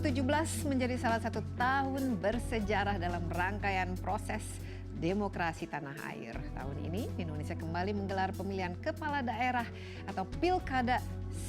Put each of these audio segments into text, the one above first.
2017 menjadi salah satu tahun bersejarah dalam rangkaian proses demokrasi tanah air. Tahun ini Indonesia kembali menggelar pemilihan kepala daerah atau pilkada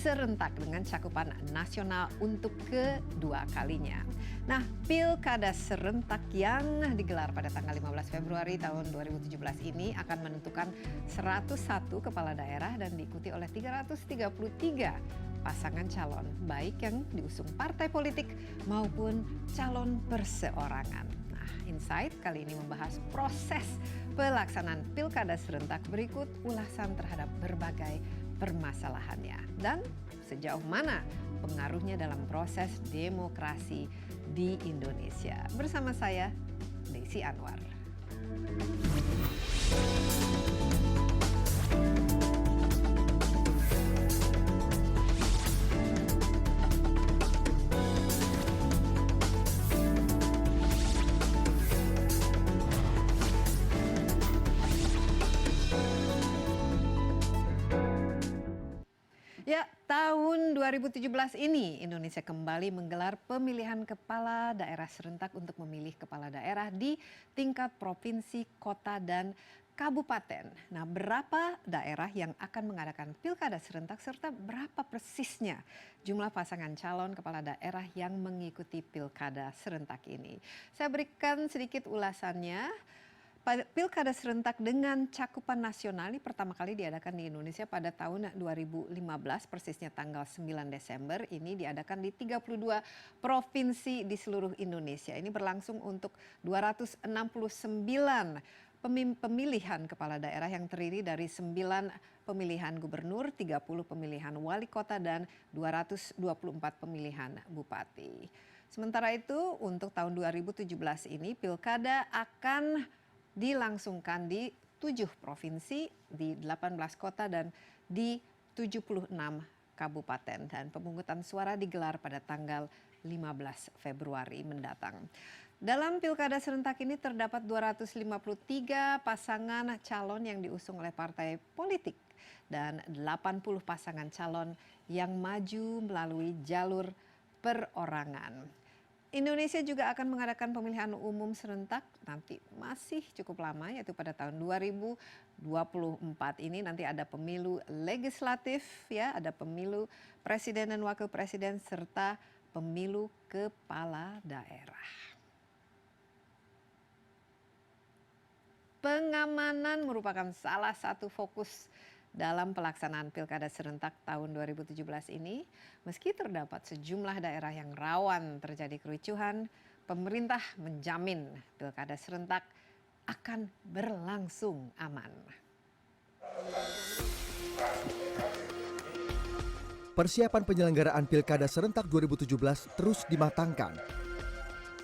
serentak dengan cakupan nasional untuk kedua kalinya. Nah, pilkada serentak yang digelar pada tanggal 15 Februari tahun 2017 ini akan menentukan 101 kepala daerah dan diikuti oleh 333 pasangan calon, baik yang diusung partai politik maupun calon perseorangan. Nah, Insight kali ini membahas proses pelaksanaan pilkada serentak. Berikut ulasan terhadap berbagai permasalahannya dan sejauh mana pengaruhnya dalam proses demokrasi di Indonesia. Bersama saya, Desi Anwar. Ya, tahun 2017 ini Indonesia kembali menggelar pemilihan kepala daerah serentak untuk memilih kepala daerah di tingkat provinsi, kota, dan kabupaten. Nah, berapa daerah yang akan mengadakan pilkada serentak serta berapa persisnya jumlah pasangan calon kepala daerah yang mengikuti pilkada serentak ini? Saya berikan sedikit ulasannya. Pilkada serentak dengan cakupan nasional ini pertama kali diadakan di Indonesia pada tahun 2015, persisnya tanggal 9 Desember. Ini diadakan di 32 provinsi di seluruh Indonesia. Ini berlangsung untuk 269 pemilihan kepala daerah yang terdiri dari 9 pemilihan gubernur, 30 pemilihan wali kota, dan 224 pemilihan bupati. Sementara itu, untuk tahun 2017 ini, pilkada akan dilangsungkan di 7 provinsi, di 18 kota, dan di 76 kabupaten. Dan pemungutan suara digelar pada tanggal 15 Februari mendatang. Dalam pilkada serentak ini terdapat 253 pasangan calon yang diusung oleh partai politik dan 80 pasangan calon yang maju melalui jalur perorangan. Indonesia juga akan mengadakan pemilihan umum serentak nanti masih cukup lama, yaitu pada tahun 2024 ini. Nanti ada pemilu legislatif, ya, ada pemilu presiden dan wakil presiden serta pemilu kepala daerah. Pengamanan merupakan salah satu fokus dalam pelaksanaan pilkada serentak tahun 2017 ini. Meski terdapat sejumlah daerah yang rawan terjadi kericuhan, pemerintah menjamin pilkada serentak akan berlangsung aman. Persiapan penyelenggaraan pilkada serentak 2017 terus dimatangkan.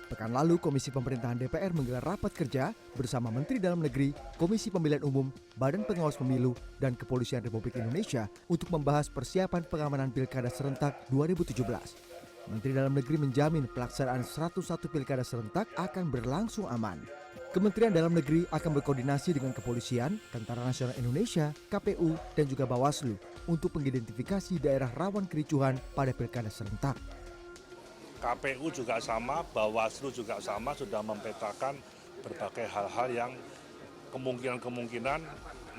Pekan lalu, Komisi Pemerintahan DPR menggelar rapat kerja bersama Menteri Dalam Negeri, Komisi Pemilihan Umum, Badan Pengawas Pemilu, dan Kepolisian Republik Indonesia untuk membahas persiapan pengamanan pilkada serentak 2017. Menteri Dalam Negeri menjamin pelaksanaan 101 pilkada serentak akan berlangsung aman. Kementerian Dalam Negeri akan berkoordinasi dengan Kepolisian, Tentara Nasional Indonesia, KPU, dan juga Bawaslu untuk mengidentifikasi daerah rawan kericuhan pada pilkada serentak. KPU juga sama, Bawaslu juga sama, sudah mempetakan berbagai hal-hal yang kemungkinan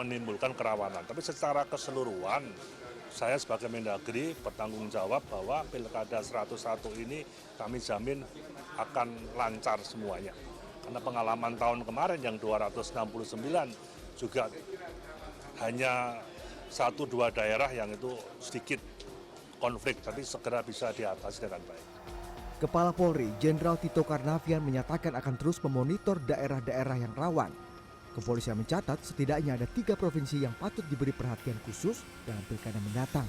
menimbulkan kerawanan. Tapi secara keseluruhan, saya sebagai Mendagri bertanggung jawab bahwa pilkada 101 ini kami jamin akan lancar semuanya. Karena pengalaman tahun kemarin yang 269 juga hanya 1-2 daerah yang itu sedikit konflik, tapi segera bisa diatasi dengan baik. Kepala Polri, Jenderal Tito Karnavian menyatakan akan terus memonitor daerah-daerah yang rawan. Kepolisian mencatat setidaknya ada 3 provinsi yang patut diberi perhatian khusus dalam pilkada mendatang.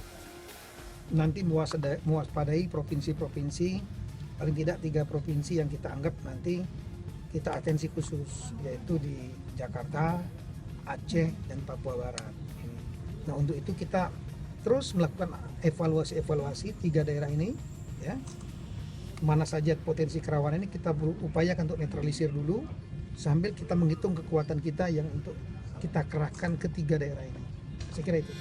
Nanti mewaspadai provinsi-provinsi, paling tidak 3 provinsi yang kita anggap nanti kita atensi khusus, yaitu di Jakarta, Aceh, dan Papua Barat. Nah, untuk itu kita terus melakukan evaluasi 3 daerah ini, ya. Mana saja potensi kerawanan ini kita berupayakan untuk netralisir dulu sambil kita menghitung kekuatan kita yang untuk kita kerahkan ke 3 daerah ini. Saya kira itu.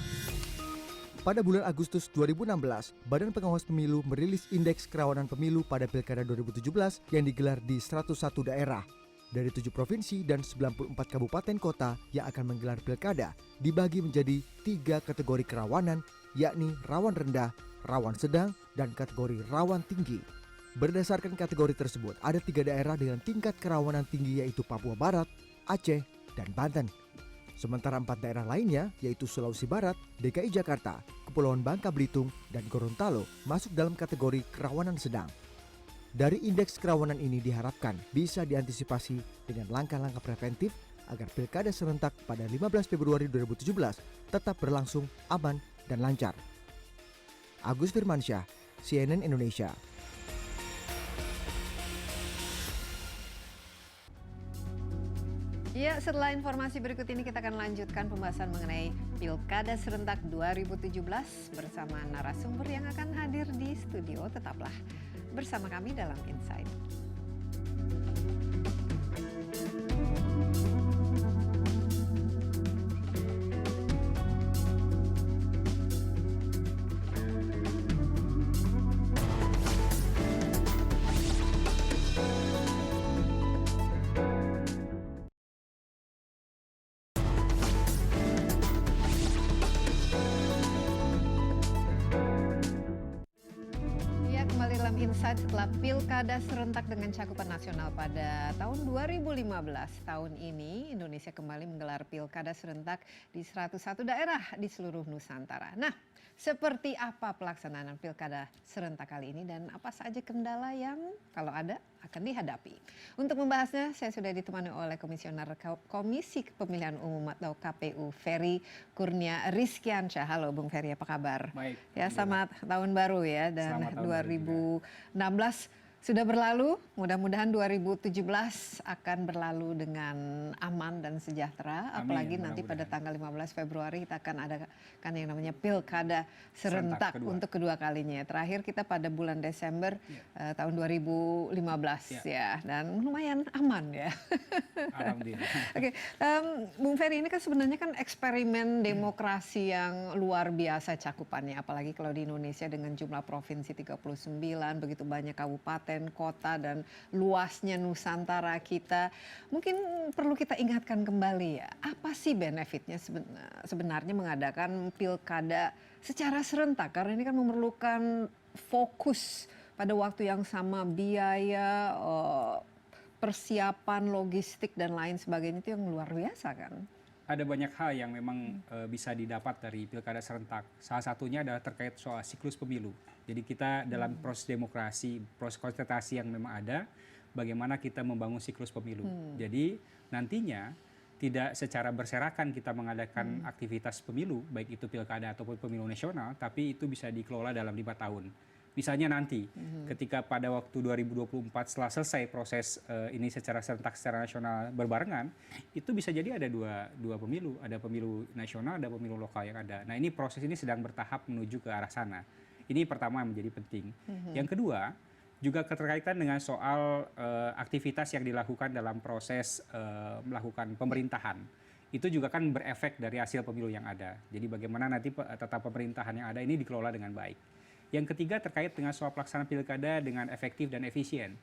Pada bulan Agustus 2016, Badan Pengawas Pemilu merilis Indeks Kerawanan Pemilu pada Pilkada 2017 yang digelar di 101 daerah. Dari 7 provinsi dan 94 kabupaten kota yang akan menggelar pilkada dibagi menjadi 3 kategori kerawanan, yakni rawan rendah, rawan sedang, dan kategori rawan tinggi. Berdasarkan kategori tersebut, ada 3 daerah dengan tingkat kerawanan tinggi yaitu Papua Barat, Aceh, dan Banten. Sementara 4 daerah lainnya yaitu Sulawesi Barat, DKI Jakarta, Kepulauan Bangka Belitung, dan Gorontalo masuk dalam kategori kerawanan sedang. Dari indeks kerawanan ini diharapkan bisa diantisipasi dengan langkah-langkah preventif agar pilkada serentak pada 15 Februari 2017 tetap berlangsung aman dan lancar. Agus Firmansyah, CNN Indonesia. Ya, setelah informasi berikut ini kita akan lanjutkan pembahasan mengenai Pilkada Serentak 2017 bersama narasumber yang akan hadir di studio. Tetaplah bersama kami dalam Insight. Insight setelah Pilkada serentak dengan cakupan nasional pada tahun 2015. Tahun ini Indonesia kembali menggelar Pilkada serentak di 101 daerah di seluruh Nusantara. Nah, seperti apa pelaksanaan Pilkada serentak kali ini dan apa saja kendala yang kalau ada akan dihadapi. Untuk membahasnya saya sudah ditemani oleh Komisioner Komisi Pemilihan Umum atau KPU Ferry Kurnia Rizkiansyah. Halo Bung Ferry, apa kabar? Baik. Ya, selamat tahun baru ya, dan 2016 sudah berlalu, mudah-mudahan 2017 akan berlalu dengan aman dan sejahtera. Amin, apalagi nanti pada tanggal 15 Februari kita akan ada kan yang namanya Pilkada serentak untuk kedua kalinya. Terakhir kita pada bulan Desember tahun 2015 ya, dan lumayan aman ya. Alhamdulillah. Oke, Bung Ferry, ini kan sebenarnya kan eksperimen demokrasi yang luar biasa cakupannya, apalagi kalau di Indonesia dengan jumlah provinsi 39, begitu banyak kabupaten, kota, dan luasnya Nusantara kita. Mungkin perlu kita ingatkan kembali ya, apa sih benefitnya sebenarnya mengadakan pilkada secara serentak? Karena ini kan memerlukan fokus pada waktu yang sama, biaya, persiapan, logistik, dan lain sebagainya itu yang luar biasa kan? Ada banyak hal yang memang bisa didapat dari pilkada serentak. Salah satunya adalah terkait soal siklus pemilu. Jadi kita dalam proses demokrasi, proses konsultasi yang memang ada, bagaimana kita membangun siklus pemilu. Jadi nantinya tidak secara berserakan kita mengadakan aktivitas pemilu, baik itu pilkada ataupun pemilu nasional, tapi itu bisa dikelola dalam 5 tahun. Misalnya nanti ketika pada waktu 2024 setelah selesai proses ini secara serentak secara nasional berbarengan, itu bisa jadi ada dua pemilu, ada pemilu nasional, ada pemilu lokal yang ada. Nah, ini proses ini sedang bertahap menuju ke arah sana. Ini pertama yang menjadi penting. Yang kedua, juga keterkaitan dengan soal aktivitas yang dilakukan dalam proses melakukan pemerintahan. Itu juga kan berefek dari hasil pemilu yang ada. Jadi bagaimana nanti tata pemerintahan yang ada ini dikelola dengan baik. Yang ketiga terkait dengan soal pelaksanaan pilkada dengan efektif dan efisien.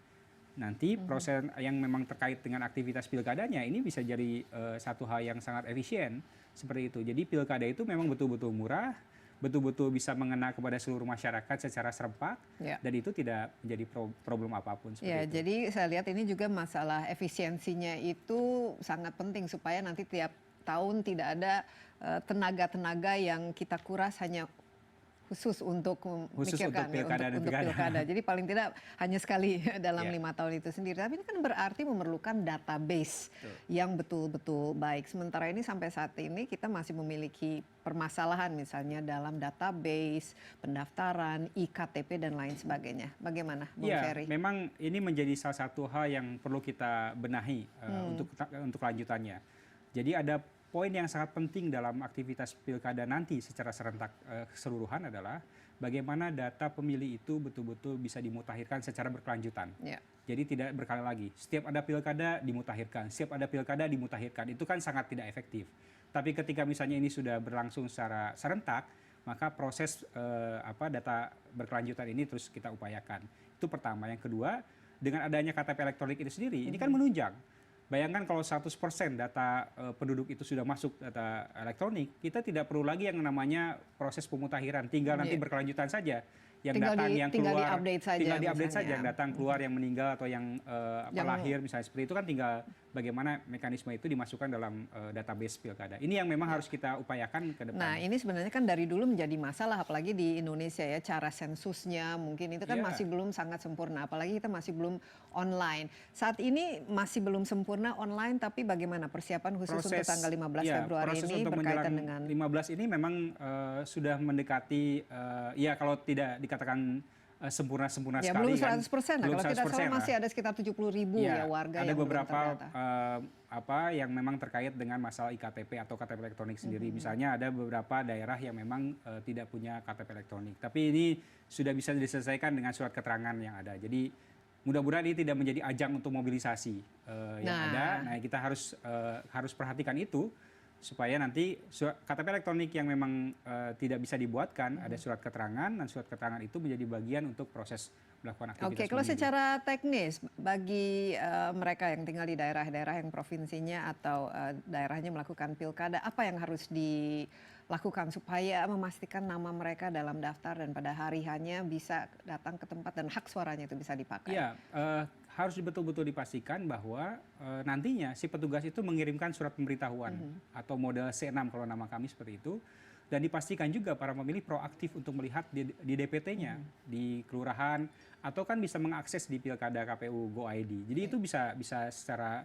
Nanti proses yang memang terkait dengan aktivitas pilkadanya ini bisa jadi satu hal yang sangat efisien seperti itu. Jadi pilkada itu memang betul-betul murah, betul-betul bisa mengena kepada seluruh masyarakat secara serempak, dan itu tidak menjadi problem apapun. Ya, itu. Jadi saya lihat ini juga masalah efisiensinya itu sangat penting supaya nanti tiap tahun tidak ada tenaga-tenaga yang kita kuras hanya khusus untuk memikirkan untuk pilkada. Jadi paling tidak hanya sekali dalam 5 tahun itu sendiri. Tapi ini kan berarti memerlukan database yang betul-betul baik. Sementara ini sampai saat ini kita masih memiliki permasalahan misalnya dalam database, pendaftaran, iktp dan lain sebagainya. Bagaimana, Bung Ferry? Memang ini menjadi salah satu hal yang perlu kita benahi untuk lanjutannya. Jadi ada poin yang sangat penting dalam aktivitas pilkada nanti secara serentak keseluruhan adalah bagaimana data pemilih itu betul-betul bisa dimutakhirkan secara berkelanjutan. Jadi tidak berkali lagi. Setiap ada pilkada dimutakhirkan, setiap ada pilkada dimutakhirkan. Itu kan sangat tidak efektif. Tapi ketika misalnya ini sudah berlangsung secara serentak, maka proses data berkelanjutan ini terus kita upayakan. Itu pertama. Yang kedua, dengan adanya KTP elektronik itu sendiri, ini kan menunjang. Bayangkan kalau 100% data penduduk itu sudah masuk data elektronik, kita tidak perlu lagi yang namanya proses pemutakhiran, tinggal nanti berkelanjutan saja. Yang datang, yang keluar, tinggal diupdate saja, yang datang, keluar, yang meninggal atau yang lahir misalnya seperti itu kan tinggal bagaimana mekanisme itu dimasukkan dalam database pilkada. Ini yang memang harus kita upayakan ke depan. Nah, ini sebenarnya kan dari dulu menjadi masalah, apalagi di Indonesia ya, cara sensusnya mungkin itu kan masih belum sangat sempurna, apalagi kita masih belum online. Saat ini masih belum sempurna online, tapi bagaimana persiapan khusus untuk tanggal 15 Februari ini berkaitan dengan 15 ini memang sudah mendekati, ya kalau tidak dikatakan sempurna ya, sekali belum 100% kan, kalau tidak salah masih ada sekitar 70.000 ya warga ada yang beberapa belum terdata. yang memang terkait dengan masalah iktp atau KTP elektronik sendiri. Misalnya ada beberapa daerah yang memang tidak punya KTP elektronik, tapi ini sudah bisa diselesaikan dengan surat keterangan yang ada. Jadi mudah-mudahan ini tidak menjadi ajang untuk mobilisasi yang ada. Nah, kita harus perhatikan itu supaya nanti KTP elektronik yang memang tidak bisa dibuatkan, ada surat keterangan, dan surat keterangan itu menjadi bagian untuk proses melakukan aktivitas. Oke, kalau secara teknis bagi mereka yang tinggal di daerah-daerah yang provinsinya atau daerahnya melakukan pilkada, apa yang harus dilakukan supaya memastikan nama mereka dalam daftar dan pada hari hanya bisa datang ke tempat dan hak suaranya itu bisa dipakai? Iya, harus betul-betul dipastikan bahwa nantinya si petugas itu mengirimkan surat pemberitahuan atau model C6 kalau nama kami seperti itu, dan dipastikan juga para pemilih proaktif untuk melihat di DPT-nya, di kelurahan, atau kan bisa mengakses di Pilkada KPU Go ID. Jadi itu bisa secara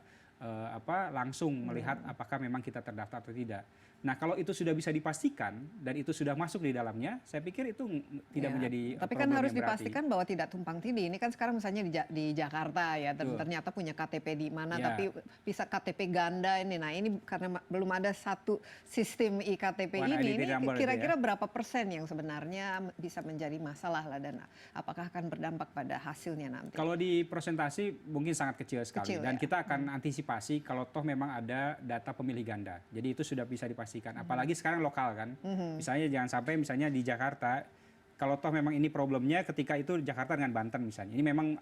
langsung melihat apakah memang kita terdaftar atau tidak. Nah, kalau itu sudah bisa dipastikan dan itu sudah masuk di dalamnya, saya pikir itu tidak menjadi tapi problem kan harus yang berarti. dipastikan bahwa tidak tumpang tindih. Ini kan sekarang misalnya di Jakarta ya, ternyata punya KTP di mana, tapi bisa KTP ganda ini. Nah, ini karena belum ada satu sistem iktp ini kira-kira berapa persen yang sebenarnya bisa menjadi masalah lah, dan apakah akan berdampak pada hasilnya nanti? Kalau di presentasi mungkin sangat kecil sekali, dan kita akan antisipasi kalau toh memang ada data pemilih ganda. Jadi itu sudah bisa dipastikan. Apalagi sekarang lokal kan, misalnya jangan sampai misalnya di Jakarta, kalau toh memang ini problemnya ketika itu Jakarta dengan Banten misalnya, ini memang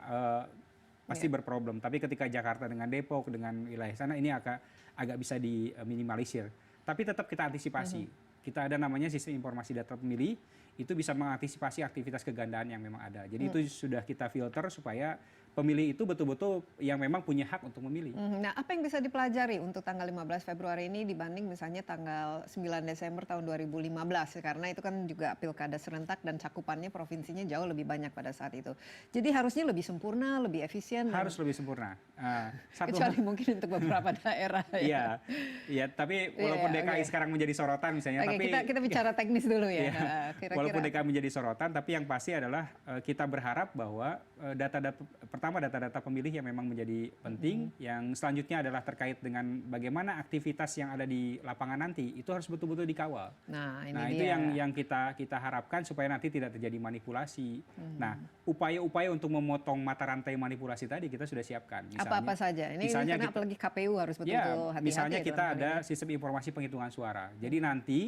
pasti berproblem. Tapi ketika Jakarta dengan Depok, dengan wilayah sana, ini agak bisa diminimalisir. Tapi tetap kita antisipasi. Kita ada namanya sistem informasi data pemilih, itu bisa mengantisipasi aktivitas kegandaan yang memang ada. Jadi itu sudah kita filter supaya pemilih itu betul-betul yang memang punya hak untuk memilih. Nah, apa yang bisa dipelajari untuk tanggal 15 Februari ini dibanding misalnya tanggal 9 Desember tahun 2015? Karena itu kan juga pilkada serentak dan cakupannya provinsinya jauh lebih banyak pada saat itu. Jadi harusnya lebih sempurna, lebih efisien. Harus lebih sempurna. Kecuali mungkin untuk beberapa daerah. Iya, tapi walaupun DKI sekarang menjadi sorotan misalnya. Tapi kita bicara teknis dulu ya. Walaupun DKI menjadi sorotan, tapi yang pasti adalah kita berharap bahwa data-data pemilih yang memang menjadi penting, yang selanjutnya adalah terkait dengan bagaimana aktivitas yang ada di lapangan nanti itu harus betul-betul dikawal. Nah, itu yang kita harapkan supaya nanti tidak terjadi manipulasi. Nah, upaya-upaya untuk memotong mata rantai manipulasi tadi kita sudah siapkan. Apa saja? Ini misalnya karena apalagi KPU harus betul-betul hati-hati. Misalnya kita ada sistem informasi penghitungan suara. Jadi nanti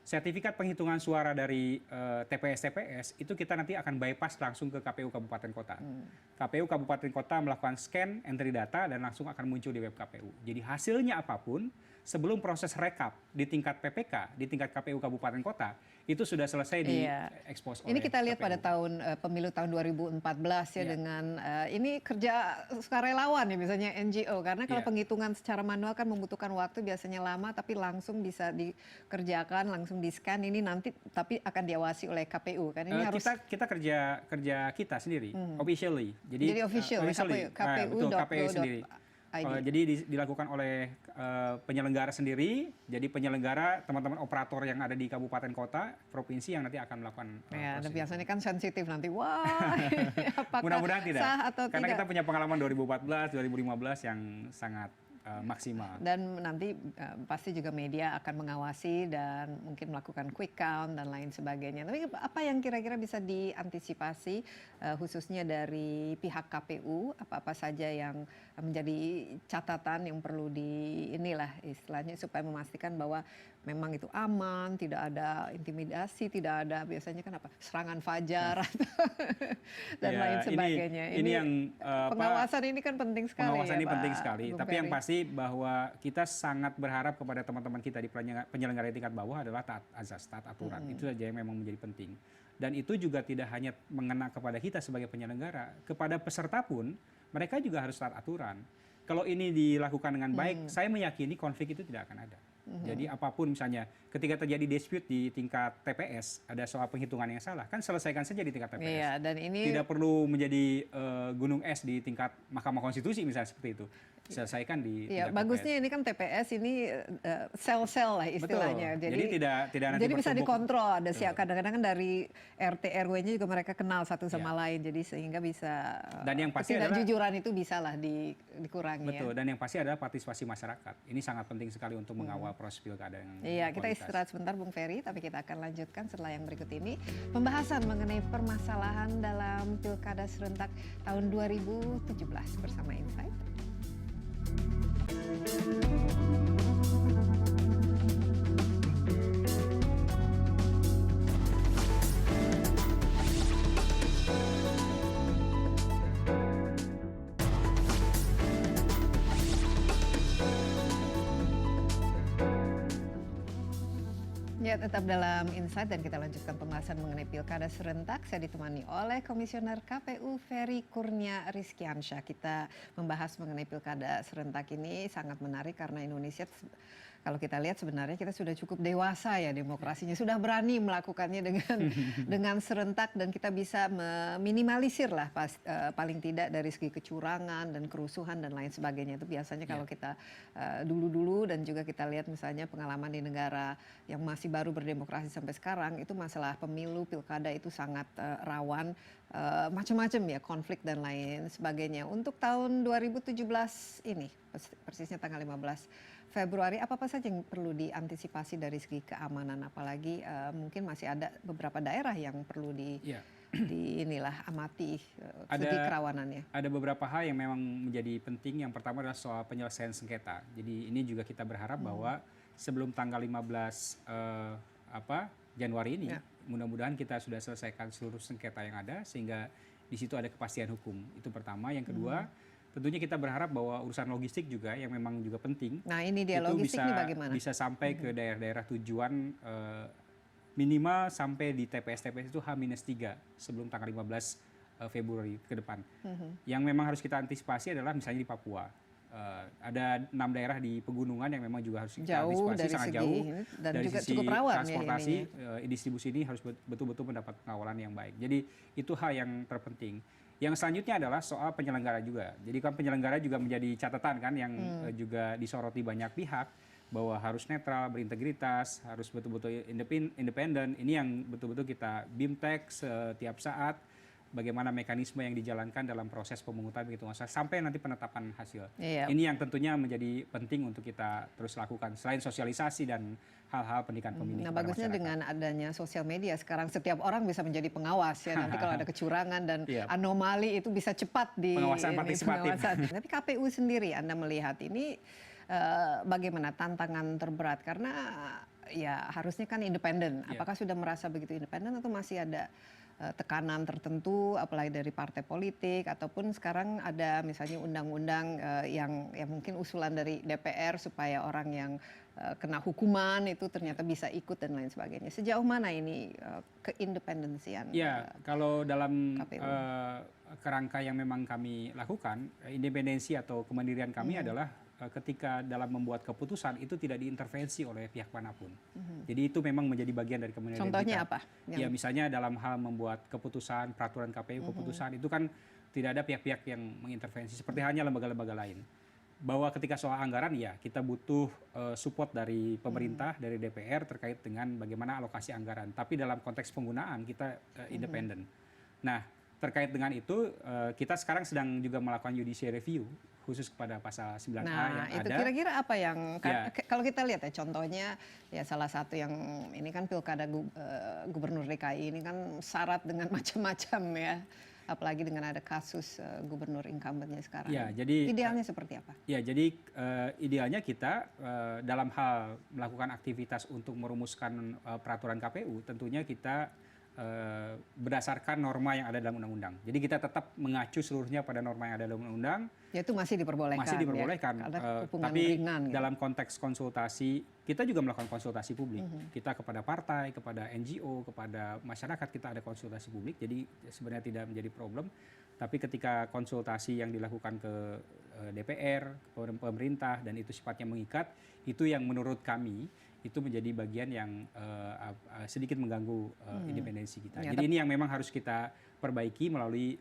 sertifikat penghitungan suara dari TPS itu kita nanti akan bypass langsung ke KPU Kabupaten Kota. KPU Kabupaten Kota melakukan scan, entry data, dan langsung akan muncul di web KPU. Jadi hasilnya apapun, sebelum proses rekap di tingkat PPK, di tingkat KPU Kabupaten Kota, itu sudah selesai diekspos oleh Ini kita lihat KPU. pada pemilu tahun 2014 ya, dengan ini kerja sukarelawan ya, misalnya NGO, karena kalau penghitungan secara manual kan membutuhkan waktu biasanya lama, tapi langsung bisa dikerjakan, langsung di-scan ini nanti, tapi akan diawasi oleh KPU kan. Ini harus kita kerja kita sendiri, officially. Jadi official KPU sendiri. Jadi dilakukan oleh penyelenggara sendiri. Jadi penyelenggara teman-teman operator yang ada di kabupaten kota, provinsi yang nanti akan melakukan ya, dan biasanya kan sensitif nanti. Wah, apakah mudah-mudahan tidak. Sah atau karena tidak? Kita punya pengalaman 2014, 2015 yang sangat maksimal. Dan nanti pasti juga media akan mengawasi dan mungkin melakukan quick count dan lain sebagainya. Tapi apa yang kira-kira bisa diantisipasi khususnya dari pihak KPU? Apa-apa saja yang menjadi catatan yang perlu istilahnya supaya memastikan bahwa memang itu aman, tidak ada intimidasi, tidak ada biasanya kan apa serangan fajar dan Ya, lain sebagainya. Ini yang pengawasan ini kan penting sekali. pengawasan ya, ini Pak penting sekali. Bung Tapi yang Ferry. pasti bahwa kita sangat berharap kepada teman-teman kita di penyelenggara tingkat bawah adalah taat azas, taat aturan. Itu saja yang memang menjadi penting. Dan itu juga tidak hanya mengena kepada kita sebagai penyelenggara, kepada peserta pun mereka juga harus taat aturan. Kalau ini dilakukan dengan baik, saya meyakini konflik itu tidak akan ada. Jadi apapun misalnya ketika terjadi dispute di tingkat TPS, ada soal penghitungan yang salah, kan selesaikan saja di tingkat TPS. Iya, dan ini Tidak perlu menjadi gunung es di tingkat Mahkamah Konstitusi misalnya seperti itu. Selesaikan di ya tingkat bagusnya TPS. ini kan TPS ini sel-sel lah istilahnya. Betul. Jadi tidak nanti jadi bisa bertumbuk. dikontrol. Ada kadang-kadang kan dari RT RW-nya juga mereka kenal satu sama lain. Jadi sehingga bisa Dan yang pasti adalah ketidakjujuran itu bisa lah dikurangi. betul. Dan yang pasti adalah partisipasi masyarakat. Ini sangat penting sekali untuk mengawal proses pilkada yang Iya, kita berkualitas. istirahat sebentar Bung Ferry, tapi kita akan lanjutkan setelah yang berikut ini. Pembahasan mengenai permasalahan dalam Pilkada serentak tahun 2017 bersama Insight. Ya, tetap dalam Insight dan kita lanjutkan pembahasan mengenai Pilkada serentak. Saya ditemani oleh Komisioner KPU Ferry Kurnia Rizkyansyah. Kita membahas mengenai Pilkada serentak ini sangat menarik karena Indonesia kalau kita lihat sebenarnya kita sudah cukup dewasa ya demokrasinya, sudah berani melakukannya dengan serentak dan kita bisa meminimalisir lah paling tidak dari segi kecurangan dan kerusuhan dan lain sebagainya. Itu biasanya kalau kita dulu-dulu dan juga kita lihat misalnya pengalaman di negara yang masih baru berdemokrasi sampai sekarang, itu masalah pemilu pilkada itu sangat rawan macam-macam ya, konflik dan lain sebagainya. Untuk tahun 2017 ini persisnya tanggal 15 Februari, apa-apa saja yang perlu diantisipasi dari segi keamanan, apalagi mungkin masih ada beberapa daerah yang perlu inilah amati segi kerawanannya. Ada beberapa hal yang memang menjadi penting. Yang pertama adalah soal penyelesaian sengketa. Jadi ini juga kita berharap bahwa sebelum tanggal 15 Januari ini, mudah-mudahan kita sudah selesaikan seluruh sengketa yang ada sehingga di situ ada kepastian hukum. Itu pertama. Yang kedua, tentunya kita berharap bahwa urusan logistik juga yang memang juga penting. Nah, ini dia itu logistik ini bagaimana? Bisa sampai ke daerah-daerah tujuan minimal sampai di TPS-TPS itu H-3 sebelum tanggal 15 Februari ke depan. Yang memang harus kita antisipasi adalah misalnya di Papua. Ada 6 daerah di pegunungan yang memang juga harus kita antisipasi dari sangat segi jauh. dan dari juga sisi cukup rawan transportasi, ya distribusi ini harus betul-betul mendapat pengawalan yang baik. Jadi itu hal yang terpenting. Yang selanjutnya adalah soal penyelenggara juga. Jadi kan penyelenggara juga menjadi catatan kan yang juga disoroti banyak pihak bahwa harus netral, berintegritas, harus betul-betul independen. Ini yang betul-betul kita BIMTEK setiap saat. Bagaimana mekanisme yang dijalankan dalam proses pemungutan penghitungan suara sampai nanti penetapan hasil. Iya. Ini yang tentunya menjadi penting untuk kita terus lakukan selain sosialisasi dan hal-hal pendidikan pemilih. Nah, kepada bagusnya masyarakat. dengan adanya sosial media sekarang setiap orang bisa menjadi pengawas ya. Nanti kalau ada kecurangan dan anomali itu bisa cepat pengawasan partisipatif. Tapi KPU sendiri Anda melihat ini bagaimana tantangan terberat karena ya harusnya kan independen. Apakah sudah merasa begitu independen atau masih ada tekanan tertentu, apalagi dari partai politik ataupun sekarang ada misalnya undang-undang yang mungkin usulan dari DPR supaya orang yang kena hukuman itu ternyata bisa ikut dan lain sebagainya. Sejauh mana ini keindependensian? Ya, kalau dalam KPU? kerangka yang memang kami lakukan, independensi atau kemandirian kami adalah ketika dalam membuat keputusan itu tidak diintervensi oleh pihak manapun. Jadi itu memang menjadi bagian dari kemandirian Contohnya kita. apa? Ya misalnya dalam hal membuat keputusan, peraturan KPU keputusan itu kan tidak ada pihak-pihak yang mengintervensi seperti halnya lembaga-lembaga lain. Bahwa ketika soal anggaran ya kita butuh support dari pemerintah, dari DPR terkait dengan bagaimana alokasi anggaran. Tapi dalam konteks penggunaan kita independen. Nah, terkait dengan itu kita sekarang sedang juga melakukan judicial review khusus kepada pasal 9A nah, yang itu ada. kira-kira apa yang kalau kita lihat ya contohnya ya salah satu yang ini kan pilkada gubernur DKI ini kan syarat dengan macam-macam ya apalagi dengan ada kasus gubernur incumbentnya sekarang. Ya, jadi idealnya seperti apa? Ya, jadi idealnya kita dalam hal melakukan aktivitas untuk merumuskan peraturan KPU, tentunya kita berdasarkan norma yang ada dalam undang-undang. Jadi kita tetap mengacu seluruhnya pada norma yang ada dalam undang. Ya, itu masih diperbolehkan. Masih diperbolehkan. Ya, tapi ringan, gitu. dalam konteks konsultasi, kita juga melakukan konsultasi publik. Kita kepada partai, kepada NGO, kepada masyarakat kita ada konsultasi publik. Jadi sebenarnya tidak menjadi problem. Tapi ketika konsultasi yang dilakukan ke DPR, pemerintah, dan itu sifatnya mengikat, itu yang menurut kami itu menjadi bagian yang sedikit mengganggu independensi kita. Ya, jadi ini yang memang harus kita perbaiki melalui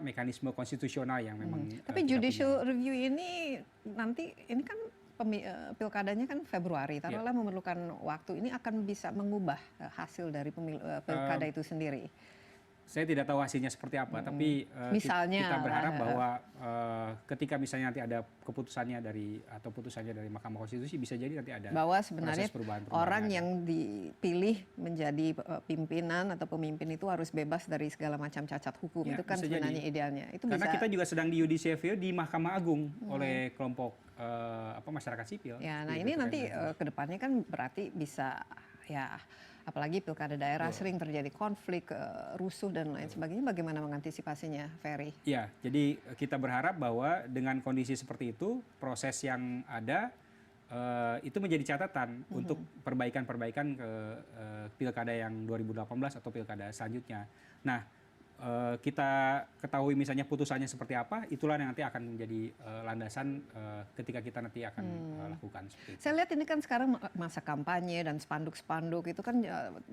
mekanisme konstitusional yang memang. Tapi judicial review ini nanti ini kan pilkadanya kan Februari, taruhlah memerlukan waktu, ini akan bisa mengubah hasil dari pilkada itu sendiri. Saya tidak tahu hasilnya seperti apa, tapi Misalnya kita berharap bahwa ketika misalnya nanti ada keputusannya atau putusannya dari Mahkamah Konstitusi, bisa jadi nanti ada bahwa sebenarnya perubahan orang yang dipilih menjadi pimpinan atau pemimpin itu harus bebas dari segala macam cacat hukum. Ya, itu kan sebenarnya idealnya. Itu karena bisa, kita juga sedang di judicial review di Mahkamah Agung oleh kelompok masyarakat sipil. Ya, nah ini nanti kedepannya kan berarti bisa ya. Apalagi pilkada daerah sering terjadi konflik, rusuh dan lain sebagainya. Bagaimana mengantisipasinya, Ferry? Ya, jadi kita berharap bahwa dengan kondisi seperti itu, proses yang ada itu menjadi catatan untuk perbaikan-perbaikan ke pilkada yang 2018 atau pilkada selanjutnya. Nah, kita ketahui misalnya putusannya seperti apa, itulah yang nanti akan menjadi landasan ketika kita nanti akan lakukan seperti itu. Saya lihat ini kan sekarang masa kampanye dan spanduk-spanduk itu kan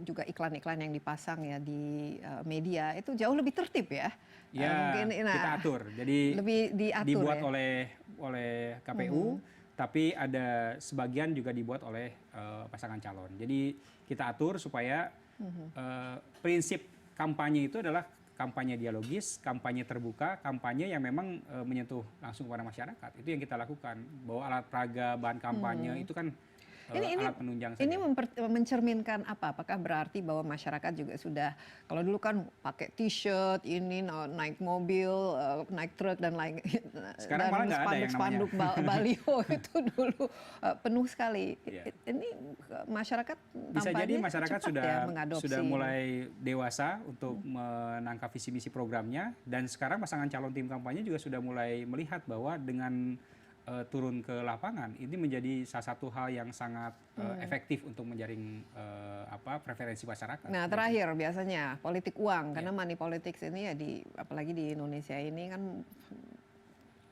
juga iklan-iklan yang dipasang ya di media itu jauh lebih tertib ya. Ya, mungkin, kita atur. Jadi lebih diatur, dibuat ya? oleh KPU, tapi ada sebagian juga dibuat oleh pasangan calon. Jadi kita atur supaya prinsip kampanye itu adalah kampanye dialogis, kampanye terbuka, kampanye yang memang menyentuh langsung kepada masyarakat. Itu yang kita lakukan. Bawa alat peraga, bahan kampanye itu kan alat penunjang saja. Ini mencerminkan apa? Apakah berarti bahwa masyarakat juga sudah, kalau dulu kan pakai t-shirt, ini naik mobil, naik truk dan lain. Sekarang dan malah nggak ada yang spanduk baliho itu dulu penuh sekali. Yeah. Ini masyarakat bisa jadi masyarakat sudah mulai dewasa untuk menangkap visi misi programnya, dan sekarang pasangan calon tim kampanye juga sudah mulai melihat bahwa dengan turun ke lapangan ini menjadi salah satu hal yang sangat efektif untuk menjaring preferensi masyarakat. Nah, terakhir biasanya politik uang, karena money politics ini ya apalagi di Indonesia ini kan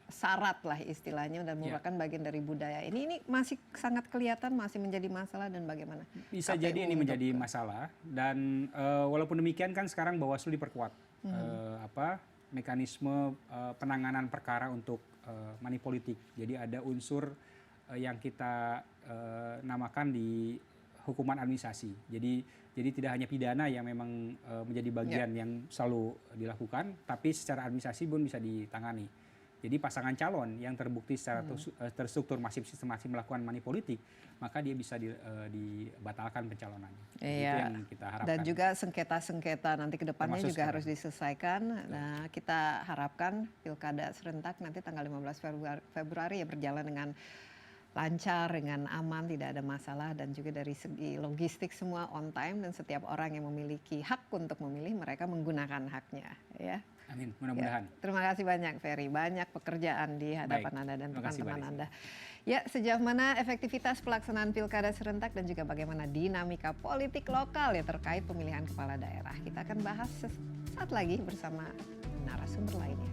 syarat lah istilahnya dan merupakan bagian dari budaya. Ini masih sangat kelihatan, masih menjadi masalah, dan bagaimana? Bisa KPU jadi ini menjadi masalah, dan walaupun demikian kan sekarang Bawaslu diperkuat mekanisme penanganan perkara untuk money politik. Jadi ada unsur yang kita namakan di hukuman administrasi. Jadi tidak hanya pidana yang memang menjadi bagian yang selalu dilakukan, tapi secara administrasi pun bisa ditangani. Jadi pasangan calon yang terbukti secara terstruktur masif sistematis melakukan money politik, maka dia bisa dibatalkan pencalonannya. Iya. Itu yang kita harapkan. Dan juga sengketa-sengketa nanti ke depannya juga harus diselesaikan. Nah, kita harapkan pilkada serentak nanti tanggal 15 Februari ya berjalan dengan lancar, dengan aman, tidak ada masalah, dan juga dari segi logistik semua on time, dan setiap orang yang memiliki hak untuk memilih, mereka menggunakan haknya, ya. Amin, mudah-mudahan. Ya, terima kasih banyak, Ferry. Banyak pekerjaan di hadapan Anda dan teman-teman Anda. Ya, sejauh mana efektivitas pelaksanaan pilkada serentak dan juga bagaimana dinamika politik lokal ya terkait pemilihan kepala daerah. Kita akan bahas sesaat lagi bersama narasumber lainnya.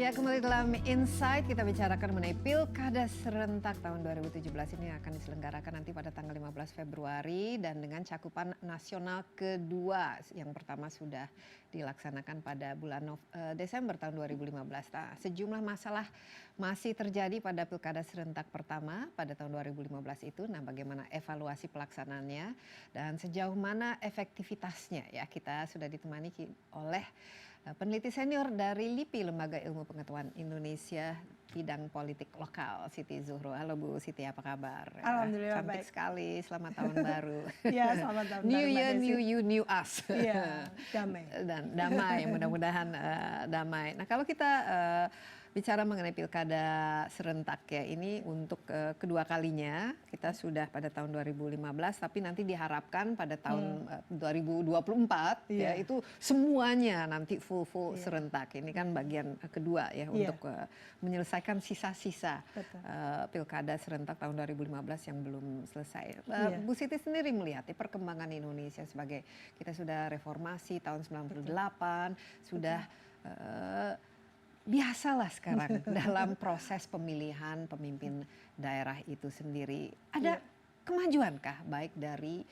Ya, Ya, kembali dalam Insight kita bicarakan mengenai Pilkada serentak tahun 2017 ini akan diselenggarakan nanti pada tanggal 15 Februari dan dengan cakupan nasional kedua. Yang pertama sudah dilaksanakan pada bulan Desember tahun 2015. Nah, sejumlah masalah masih terjadi pada Pilkada serentak pertama pada tahun 2015 itu. Nah, bagaimana evaluasi pelaksanaannya dan sejauh mana efektivitasnya ya. Kita sudah ditemani oleh peneliti senior dari LIPI, Lembaga Ilmu Pengetahuan Indonesia, bidang politik lokal, Siti Zuhro. Halo Bu Siti, apa kabar? Alhamdulillah cantik baik. sekali, selamat tahun baru. Ya, selamat tahun New baru, Mbak Year, Desi. New You, New Us. Iya, damai. Dan damai, mudah-mudahan damai. Nah, kalau kita bicara mengenai Pilkada serentak ya, ini untuk kedua kalinya. Kita sudah pada tahun 2015, tapi nanti diharapkan pada tahun 2024 ya itu semuanya nanti full serentak. Ini kan bagian kedua ya untuk menyelesaikan sisa-sisa Pilkada serentak tahun 2015 yang belum selesai. Bu Siti sendiri melihat perkembangan Indonesia sebagai kita sudah reformasi tahun 98, sudah biasalah sekarang dalam proses pemilihan pemimpin daerah itu sendiri. Ada kemajuankah baik dari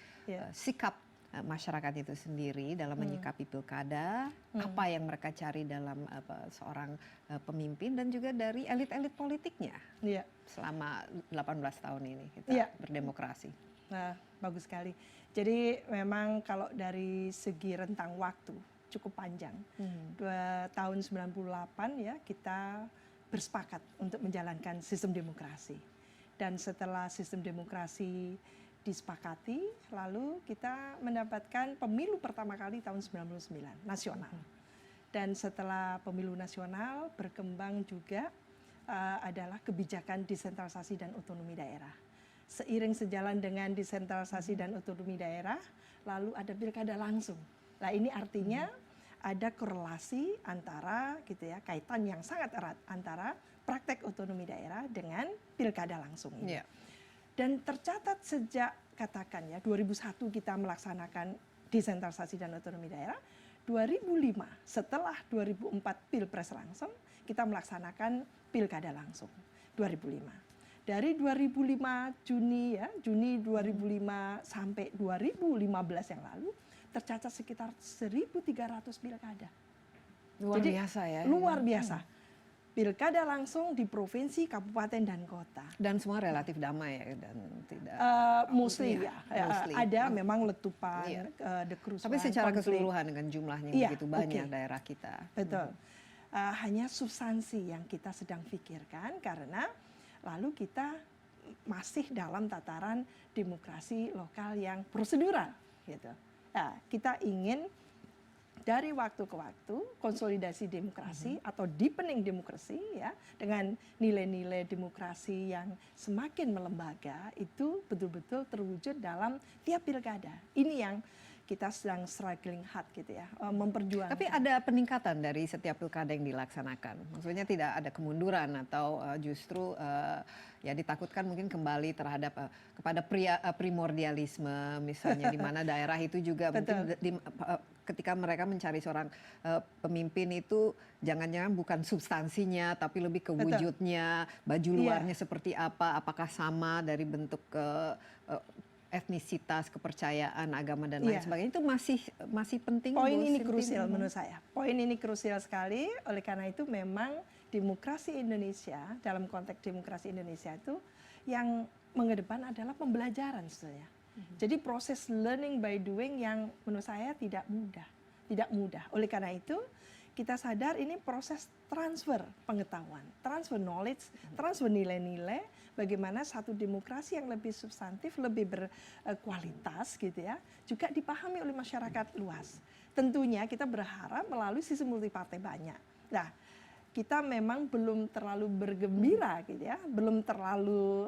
sikap masyarakat itu sendiri dalam menyikapi pilkada, apa yang mereka cari dalam seorang pemimpin dan juga dari elit-elit politiknya selama 18 tahun ini kita berdemokrasi. Nah, bagus sekali. Jadi memang kalau dari segi rentang waktu cukup panjang. Tahun 98 ya kita bersepakat untuk menjalankan sistem demokrasi. Dan setelah sistem demokrasi disepakati, lalu kita mendapatkan pemilu pertama kali tahun 99, nasional. Dan setelah pemilu nasional berkembang juga adalah kebijakan desentralisasi dan otonomi daerah. Seiring sejalan dengan desentralisasi dan otonomi daerah, lalu ada pilkada langsung. Nah, ini artinya ada korelasi antara gitu ya, kaitan yang sangat erat antara praktek otonomi daerah dengan pilkada langsung ini. Dan tercatat sejak katakan ya 2001 kita melaksanakan desentralisasi dan otonomi daerah, 2005 setelah 2004 Pilpres langsung kita melaksanakan pilkada langsung 2005. Dari 2005 Juni 2005 sampai 2015 yang lalu tercatat sekitar 1.300 pilkada. Luar biasa ya. Luar biasa. Pilkada langsung di provinsi, kabupaten dan kota. Dan semua relatif damai ya dan tidak mostly mostly. ada memang letupan, kerusuhan. Tapi secara konflik. keseluruhan dengan jumlahnya begitu banyak daerah kita. Betul. Hanya substansi yang kita sedang pikirkan karena lalu kita masih dalam tataran demokrasi lokal yang prosedural gitu. Nah, kita ingin dari waktu ke waktu konsolidasi demokrasi atau deepening demokrasi ya dengan nilai-nilai demokrasi yang semakin melembaga itu betul-betul terwujud dalam tiap pilkada. Ini yang kita sedang struggling hard gitu ya, memperjuangkan. Tapi ada peningkatan dari setiap pilkada yang dilaksanakan. Maksudnya tidak ada kemunduran atau justru ya ditakutkan mungkin kembali terhadap kepada primordialisme misalnya di mana daerah itu juga mungkin ketika mereka mencari seorang pemimpin itu jangan-jangan bukan substansinya tapi lebih ke wujudnya, baju luarnya seperti apa, apakah sama dari bentuk etnisitas, kepercayaan, agama dan lain sebagainya itu masih penting. Poin ini krusial menurut saya. Poin ini krusial sekali. Oleh karena itu memang demokrasi Indonesia dalam konteks demokrasi Indonesia itu yang mengedepan adalah pembelajaran sebenarnya. Jadi proses learning by doing yang menurut saya tidak mudah. Oleh karena itu kita sadar ini proses transfer pengetahuan, transfer knowledge, transfer nilai-nilai, bagaimana satu demokrasi yang lebih substantif, lebih berkualitas gitu ya, juga dipahami oleh masyarakat luas. Tentunya kita berharap melalui sistem multipartai banyak. Nah, kita memang belum terlalu bergembira gitu ya, belum terlalu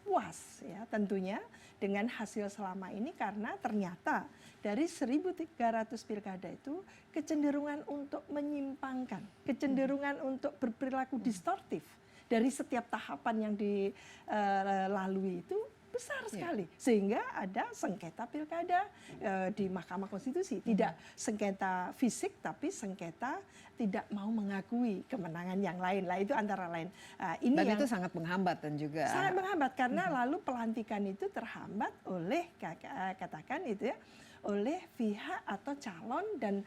puas ya tentunya dengan hasil selama ini karena ternyata dari 1.300 pilkada itu kecenderungan untuk menyimpangkan, kecenderungan untuk berperilaku distortif dari setiap tahapan yang dilalui itu besar sekali, sehingga ada sengketa pilkada di Mahkamah Konstitusi, tidak sengketa fisik tapi sengketa tidak mau mengakui kemenangan yang lain lah, itu antara lain. Ini Dan yang itu sangat menghambat dan juga sangat menghambat karena lalu pelantikan itu terhambat oleh katakan itu ya, oleh pihak atau calon dan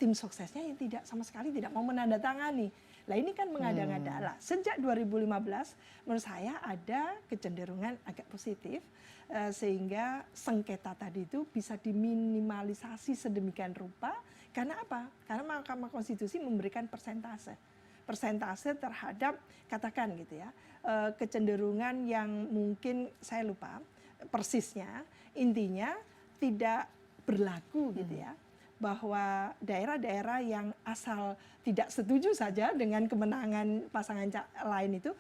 tim suksesnya yang tidak sama sekali tidak mau menandatangani. Lah ini kan mengada-ngada lah. Sejak 2015 menurut saya ada kecenderungan agak positif sehingga sengketa tadi itu bisa diminimalisasi sedemikian rupa. Karena apa? Karena Mahkamah Konstitusi memberikan persentase terhadap katakan gitu ya, kecenderungan yang mungkin saya lupa persisnya, intinya tidak berlaku gitu ya, bahwa daerah-daerah yang asal tidak setuju saja dengan kemenangan pasangan lain itu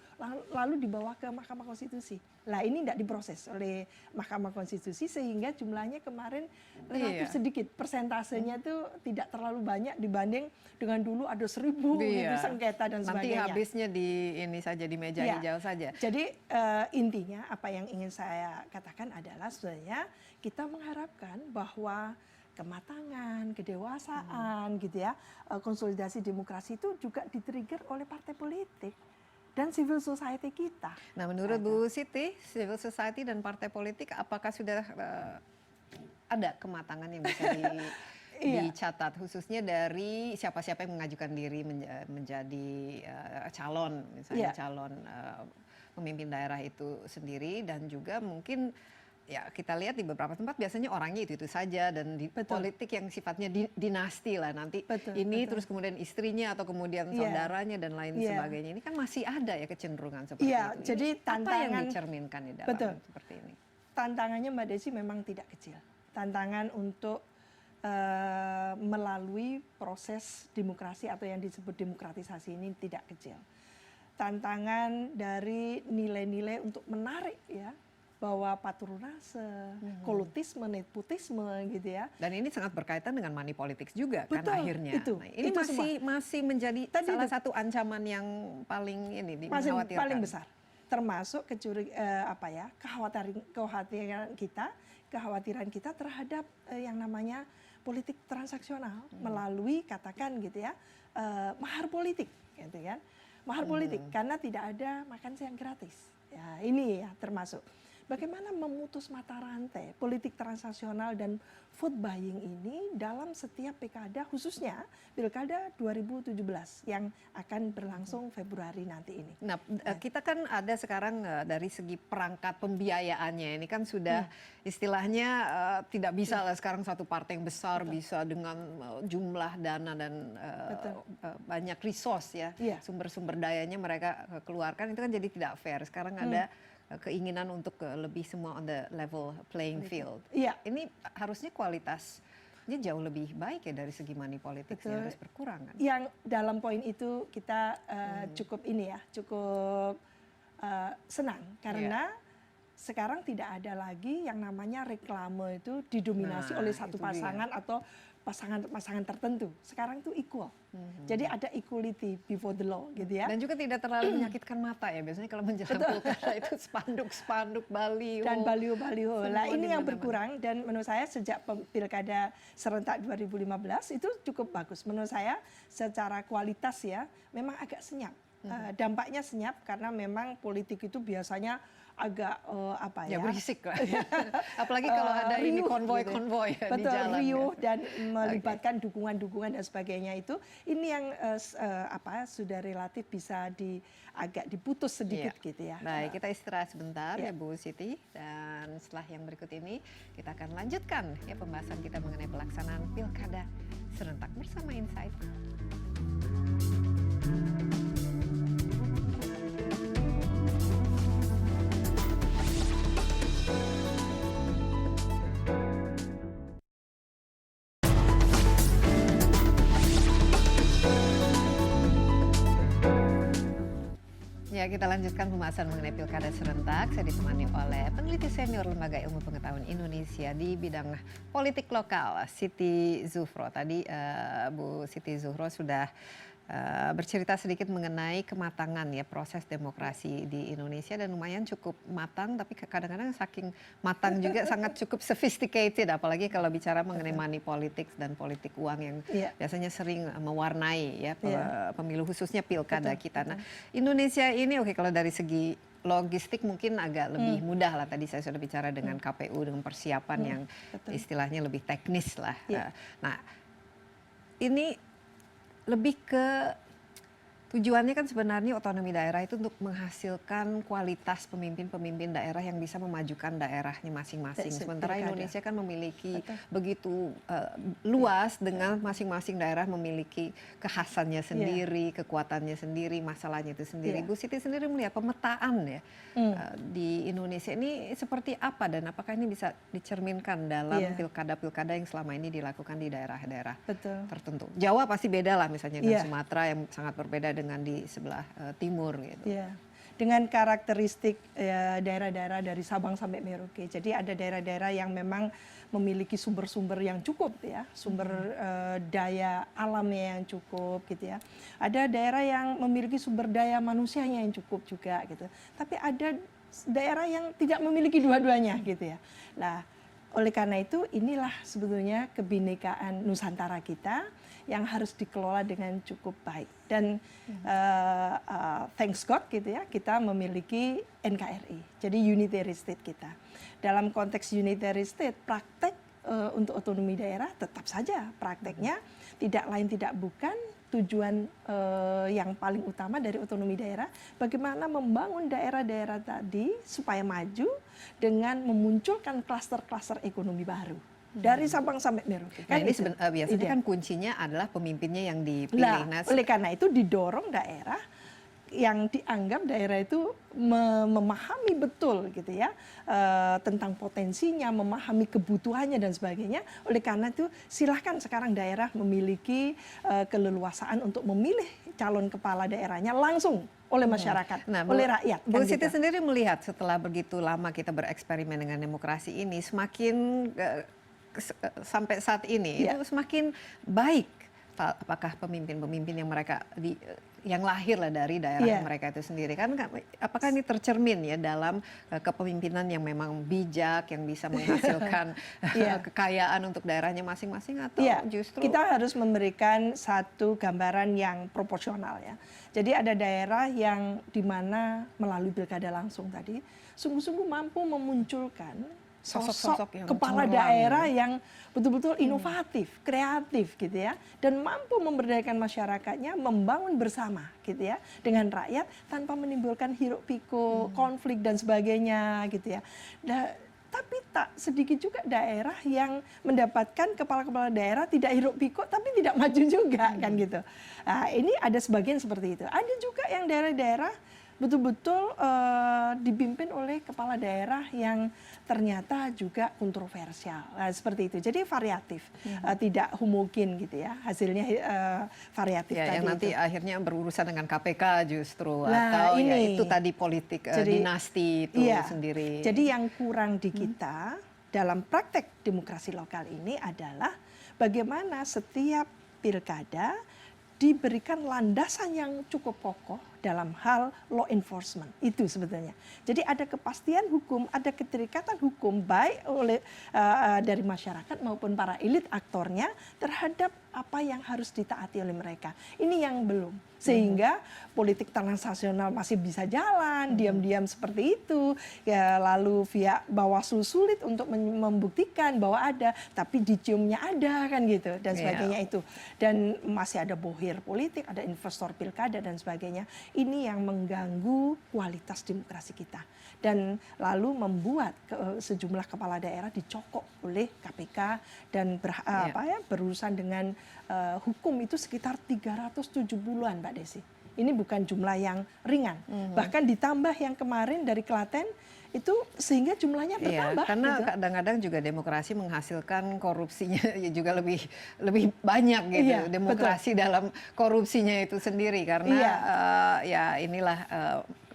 lalu dibawa ke Mahkamah Konstitusi. Lah ini tidak diproses oleh Mahkamah Konstitusi sehingga jumlahnya kemarin relatif sedikit, persentasenya itu tidak terlalu banyak dibanding dengan dulu ada 1000 gitu sengketa dan sebagainya. Nanti habisnya di ini saja, di meja hijau saja. Jadi intinya apa yang ingin saya katakan adalah sebenarnya kita mengharapkan bahwa kematangan, kedewasaan gitu ya, konsolidasi demokrasi itu juga di-trigger oleh partai politik dan civil society kita. Nah, menurut Bu Siti, civil society dan partai politik apakah sudah ada kematangan yang bisa dicatat khususnya dari siapa-siapa yang mengajukan diri menjadi calon, misalnya calon pemimpin daerah itu sendiri, dan juga mungkin ya kita lihat di beberapa tempat biasanya orangnya itu saja, dan di politik yang sifatnya dinasti lah nanti terus kemudian istrinya atau kemudian saudaranya dan lain sebagainya, ini kan masih ada ya kecenderungan seperti itu. Jadi apa yang dicerminkan di dalam seperti ini? Tantangannya Mbak Desi memang tidak kecil. Tantangan untuk melalui proses demokrasi atau yang disebut demokratisasi ini tidak kecil. Tantangan dari nilai-nilai untuk menarik ya, bahwa patronase, kolutisme, nepotisme gitu ya. Dan ini sangat berkaitan dengan money politics juga kan akhirnya. Nah, ini masih menjadi salah satu ancaman yang paling dikhawatirkan. Paling besar. Termasuk kekhawatiran kita terhadap yang namanya politik transaksional melalui katakan gitu ya, mahar politik gitu kan. Mahar politik karena tidak ada makan siang gratis. Ya, ini ya termasuk. Bagaimana memutus mata rantai politik transaksional dan vote buying ini dalam setiap pilkada, khususnya pilkada 2017 yang akan berlangsung Februari nanti ini. Nah, kita kan ada sekarang dari segi perangkat pembiayaannya ini kan sudah istilahnya tidak bisa lah sekarang satu partai yang besar bisa dengan jumlah dana dan banyak resource ya, sumber-sumber dayanya mereka keluarkan, itu kan jadi tidak fair. Sekarang ada keinginan untuk lebih semua on the level playing field. Ini harusnya kualitasnya jauh lebih baik ya dari segi money politics, harus berkurang kan. Yang dalam poin itu kita cukup senang karena sekarang tidak ada lagi yang namanya reklame itu didominasi oleh satu pasangan atau pasangan tertentu. Sekarang itu equal. Jadi ada equality before the law gitu ya. Dan juga tidak terlalu menyakitkan mata ya. Biasanya kalau menjelang pilkada itu spanduk, baliho. Dan baliho. Lah ini yang berkurang, dan menurut saya sejak pilkada serentak 2015 itu cukup bagus. Menurut saya secara kualitas ya memang agak senyap. Dampaknya senyap karena memang politik itu biasanya agak berisik lah. Apalagi kalau ada ini konvoi-konvoi gitu. Di jalan. Riuh dan melibatkan dukungan-dukungan dan sebagainya itu. Ini yang sudah relatif bisa agak diputus sedikit gitu ya. Baik, kita istirahat sebentar ya Bu Siti, dan setelah yang berikut ini kita akan lanjutkan ya pembahasan kita mengenai pelaksanaan pilkada serentak bersama Insight. Ya, kita lanjutkan pembahasan mengenai pilkada serentak. Saya ditemani oleh peneliti senior Lembaga Ilmu Pengetahuan Indonesia di bidang politik lokal, Siti Zuhro. Tadi Bu Siti Zuhro sudah bercerita sedikit mengenai kematangan ya proses demokrasi di Indonesia, dan lumayan cukup matang, tapi kadang-kadang saking matang juga sangat cukup sophisticated, apalagi kalau bicara mengenai money politics dan politik uang yang biasanya sering mewarnai ya pemilu, khususnya pilkada kita. Nah, Indonesia ini oke, kalau dari segi logistik mungkin agak lebih mudah lah. Tadi saya sudah bicara dengan KPU dengan persiapan yang istilahnya lebih teknis lah. Nah, ini lebih ke tujuannya kan sebenarnya otonomi daerah itu untuk menghasilkan kualitas pemimpin-pemimpin daerah yang bisa memajukan daerahnya masing-masing. Sementara Indonesia kan memiliki begitu luas, dengan masing-masing daerah memiliki kekhasannya sendiri, kekuatannya sendiri, masalahnya itu sendiri. Bu Siti sendiri melihat pemetaan ya di Indonesia ini seperti apa, dan apakah ini bisa dicerminkan dalam pilkada-pilkada yang selama ini dilakukan di daerah-daerah tertentu? Jawa pasti beda lah misalnya dengan Sumatera yang sangat berbeda dengan di sebelah timur gitu. Dengan karakteristik daerah-daerah dari Sabang sampai Merauke. Jadi ada daerah-daerah yang memang memiliki sumber-sumber yang cukup ya, sumber daya alamnya yang cukup gitu ya. Ada daerah yang memiliki sumber daya manusianya yang cukup juga gitu. Tapi ada daerah yang tidak memiliki dua-duanya gitu ya. Nah, oleh karena itu inilah sebetulnya kebinekaan Nusantara kita yang harus dikelola dengan cukup baik. Dan thanks God gitu ya, kita memiliki NKRI, jadi unitary state kita. Dalam konteks unitary state, praktek untuk otonomi daerah tetap saja prakteknya tidak lain tidak bukan tujuan yang paling utama dari otonomi daerah, bagaimana membangun daerah-daerah tadi supaya maju dengan memunculkan klaster-klaster ekonomi baru. Dari Sabang sampai Merauke. Nah, ini biasanya kan kuncinya adalah pemimpinnya yang dipilih. Nah, oleh karena itu didorong daerah yang dianggap daerah itu memahami betul gitu ya tentang potensinya, memahami kebutuhannya dan sebagainya. Oleh karena itu silahkan sekarang daerah memiliki keleluasaan untuk memilih calon kepala daerahnya langsung oleh masyarakat, oleh rakyat. Bu Siti sendiri melihat setelah begitu lama kita bereksperimen dengan demokrasi ini, semakin sampai saat ini itu semakin baik. Apakah pemimpin-pemimpin yang mereka yang lahir lah dari daerah mereka itu sendiri kan, apakah ini tercermin ya dalam kepemimpinan yang memang bijak, yang bisa menghasilkan kekayaan untuk daerahnya masing-masing, atau justru kita harus memberikan satu gambaran yang proporsional ya. Jadi ada daerah yang dimana melalui pilkada langsung tadi sungguh-sungguh mampu memunculkan sosok kepala daerah yang betul-betul inovatif, kreatif gitu ya, dan mampu memberdayakan masyarakatnya, membangun bersama gitu ya dengan rakyat tanpa menimbulkan hiruk pikuk, konflik dan sebagainya gitu ya. Tapi tak sedikit juga daerah yang mendapatkan kepala-kepala daerah tidak hiruk pikuk tapi tidak maju juga kan gitu. Nah, ini ada sebagian seperti itu. Ada juga yang daerah-daerah betul-betul dipimpin oleh kepala daerah yang ternyata juga kontroversial, seperti itu. Jadi variatif, tidak homogen gitu ya, hasilnya variatif tadi yang nanti itu. akhirnya berurusan dengan KPK justru, atau ya itu tadi politik dinasti itu sendiri. Jadi yang kurang di kita dalam praktek demokrasi lokal ini adalah bagaimana setiap pilkada diberikan landasan yang cukup kokoh dalam hal law enforcement itu sebetulnya. Jadi ada kepastian hukum, ada keterikatan hukum baik oleh dari masyarakat maupun para elit aktornya terhadap apa yang harus ditaati oleh mereka. Ini yang belum. Sehingga politik transnasional masih bisa jalan, diam-diam seperti itu. Ya, lalu via Bawaslu sulit untuk membuktikan bahwa ada, tapi diciumnya ada kan gitu dan sebagainya itu. Dan masih ada bohir politik, ada investor pilkada dan sebagainya. Ini yang mengganggu kualitas demokrasi kita. Dan lalu membuat sejumlah kepala daerah dicokok oleh KPK dan berurusan dengan hukum itu sekitar 370-an Mbak Desi. Ini bukan jumlah yang ringan. Bahkan ditambah yang kemarin dari Klaten itu sehingga jumlahnya bertambah. Karena kadang-kadang juga demokrasi menghasilkan korupsinya juga lebih banyak gitu. Demokrasi dalam korupsinya itu sendiri, karena ya inilah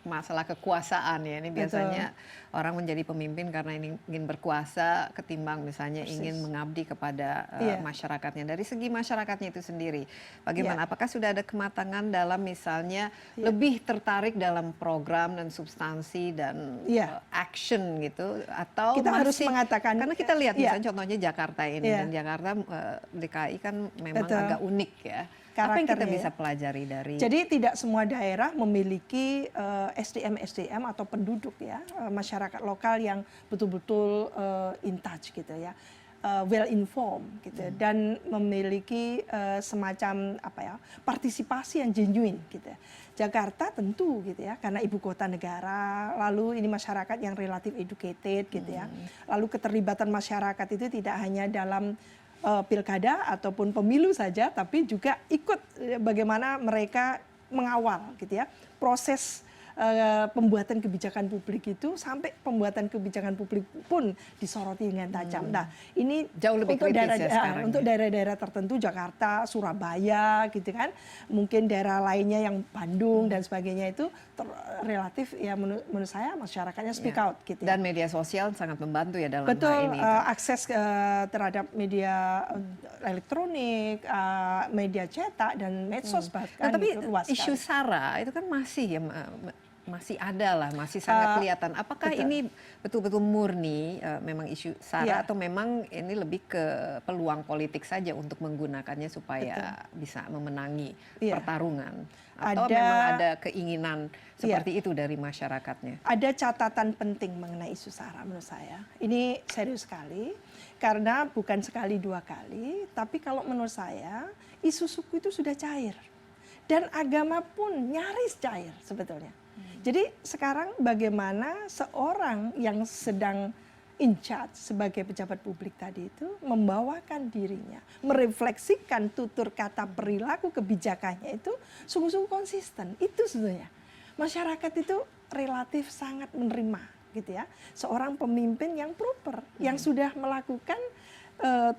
masalah kekuasaan ya. Ini biasanya orang menjadi pemimpin karena ingin berkuasa ketimbang misalnya ingin mengabdi kepada masyarakatnya. Dari segi masyarakatnya itu sendiri, bagaimana? Apakah sudah ada kematangan dalam misalnya lebih tertarik dalam program dan substansi dan action gitu? Atau kita harus mengatakan, karena kita lihat misalnya contohnya Jakarta ini, dan Jakarta DKI kan memang agak unik ya. Apa yang kita bisa pelajari dari? Jadi tidak semua daerah memiliki SDM atau penduduk ya, masyarakat lokal yang betul-betul in touch gitu ya, well informed gitu, dan memiliki semacam apa ya, partisipasi yang genuine gitu. Jakarta tentu gitu ya, karena ibu kota negara, lalu ini masyarakat yang relatif educated gitu ya, lalu keterlibatan masyarakat itu tidak hanya dalam pilkada ataupun pemilu saja, tapi juga ikut bagaimana mereka mengawal gitu ya proses pembuatan kebijakan publik itu, sampai pembuatan kebijakan publik pun disoroti dengan tajam. Nah, ini jauh lebih untuk kritis untuk daerah-daerah tertentu, Jakarta, Surabaya, gitu kan, mungkin daerah lainnya yang Bandung dan sebagainya itu relatif ya menurut saya masyarakatnya speak out gitu. Dan media sosial sangat membantu ya dalam hal ini. Akses terhadap media elektronik, media cetak dan medsos bahkan. Tapi luas isu SARA itu kan masih ya masih ada lah, masih sangat kelihatan. Apakah ini betul-betul murni memang isu SARA atau memang ini lebih ke peluang politik saja untuk menggunakannya supaya bisa memenangi pertarungan? Atau memang ada keinginan seperti itu dari masyarakatnya? Ada catatan penting mengenai isu SARA menurut saya. Ini serius sekali, karena bukan sekali dua kali, tapi kalau menurut saya isu suku itu sudah cair. Dan agama pun nyaris cair sebetulnya. Jadi sekarang bagaimana seorang yang sedang in charge sebagai pejabat publik tadi itu membawakan dirinya, merefleksikan tutur kata perilaku kebijakannya itu sungguh-sungguh konsisten. Itu sebenarnya. Masyarakat itu relatif sangat menerima gitu ya. Seorang pemimpin yang proper, yang sudah melakukan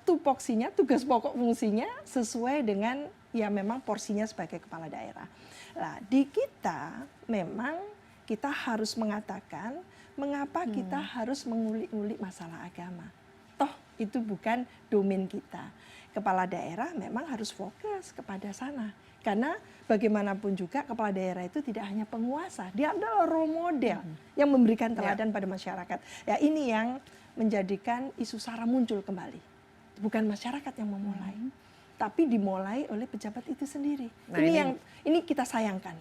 tupoksinya, tugas pokok fungsinya sesuai dengan ya memang porsinya sebagai kepala daerah. Nah, di kita memang kita harus mengatakan mengapa kita harus mengulik-ulik masalah agama. Toh itu bukan domain kita. Kepala daerah memang harus fokus kepada sana. Karena bagaimanapun juga kepala daerah itu tidak hanya penguasa, dia adalah role model yang memberikan teladan pada masyarakat. Ya ini yang menjadikan isu SARA muncul kembali. Bukan masyarakat yang memulai, tapi dimulai oleh pejabat itu sendiri. Nah, ini kita sayangkan,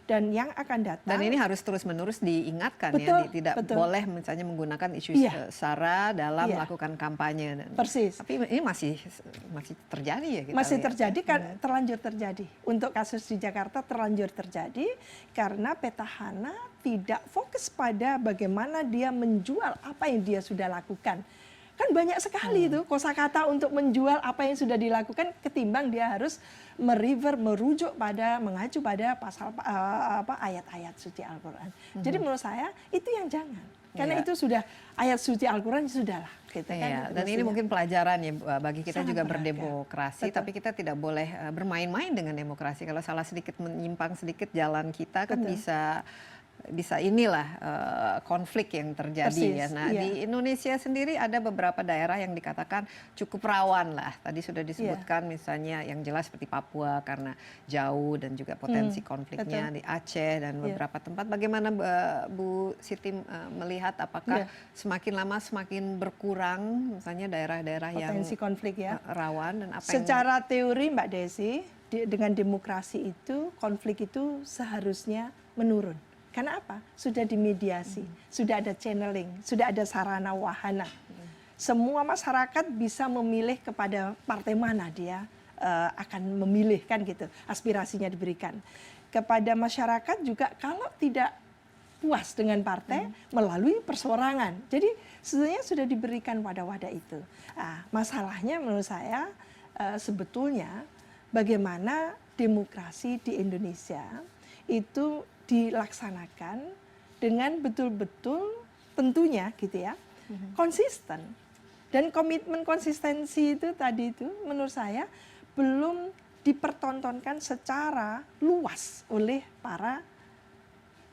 dan yang akan datang. Dan ini harus terus-menerus diingatkan ya, tidak boleh misalnya menggunakan isu SARA dalam melakukan kampanye. Persis. Tapi ini masih terjadi ya. Masih terjadi, terlanjur terjadi. Untuk kasus di Jakarta terlanjur terjadi karena petahana tidak fokus pada bagaimana dia menjual apa yang dia sudah lakukan. Kan banyak sekali itu kosakata untuk menjual apa yang sudah dilakukan, ketimbang dia harus merujuk pada, mengacu pada pasal ayat-ayat suci Al-Quran. Jadi menurut saya itu yang jangan, karena itu sudah ayat suci Al-Quran sudahlah. Gitu kan, dan ini mungkin pelajaran ya bagi kita juga berdemokrasi, tapi kita tidak boleh bermain-main dengan demokrasi. Kalau salah sedikit, menyimpang sedikit jalan kita kan bisa inilah konflik yang terjadi. Ya. Nah, di Indonesia sendiri ada beberapa daerah yang dikatakan cukup rawan lah. Tadi sudah disebutkan misalnya yang jelas seperti Papua karena jauh dan juga potensi konfliknya, di Aceh dan beberapa tempat. Bagaimana Bu Siti melihat apakah semakin lama semakin berkurang misalnya daerah-daerah yang potensi konflik rawan, dan apa secara teori Mbak Desi, dengan demokrasi itu konflik itu seharusnya menurun. Karena apa? Sudah dimediasi, sudah ada channeling, sudah ada sarana wahana. Semua masyarakat bisa memilih kepada partai mana dia akan memilih, kan gitu. Aspirasinya diberikan. Kepada masyarakat juga kalau tidak puas dengan partai melalui persorangan. Jadi sebenarnya sudah diberikan wadah-wadah itu. Nah, masalahnya menurut saya sebetulnya bagaimana demokrasi di Indonesia itu dilaksanakan dengan betul-betul tentunya gitu ya, konsisten. Dan komitmen konsistensi itu tadi itu menurut saya belum dipertontonkan secara luas oleh para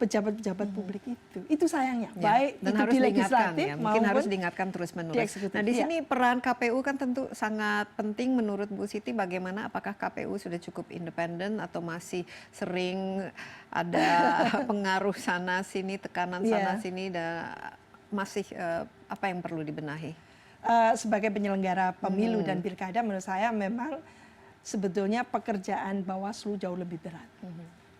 pejabat-pejabat publik itu sayangnya, baik dan itu harus di diingatkan legislatif ya, mungkin harus maupun diingatkan terus di menerus. eksekutif. Nah di Iya. sini peran KPU kan tentu sangat penting menurut Bu Siti. Bagaimana, apakah KPU sudah cukup independen atau masih sering ada pengaruh sana sini, tekanan sana sini, dan masih apa yang perlu dibenahi? Sebagai penyelenggara pemilu dan pilkada, menurut saya memang sebetulnya pekerjaan Bawaslu jauh lebih berat.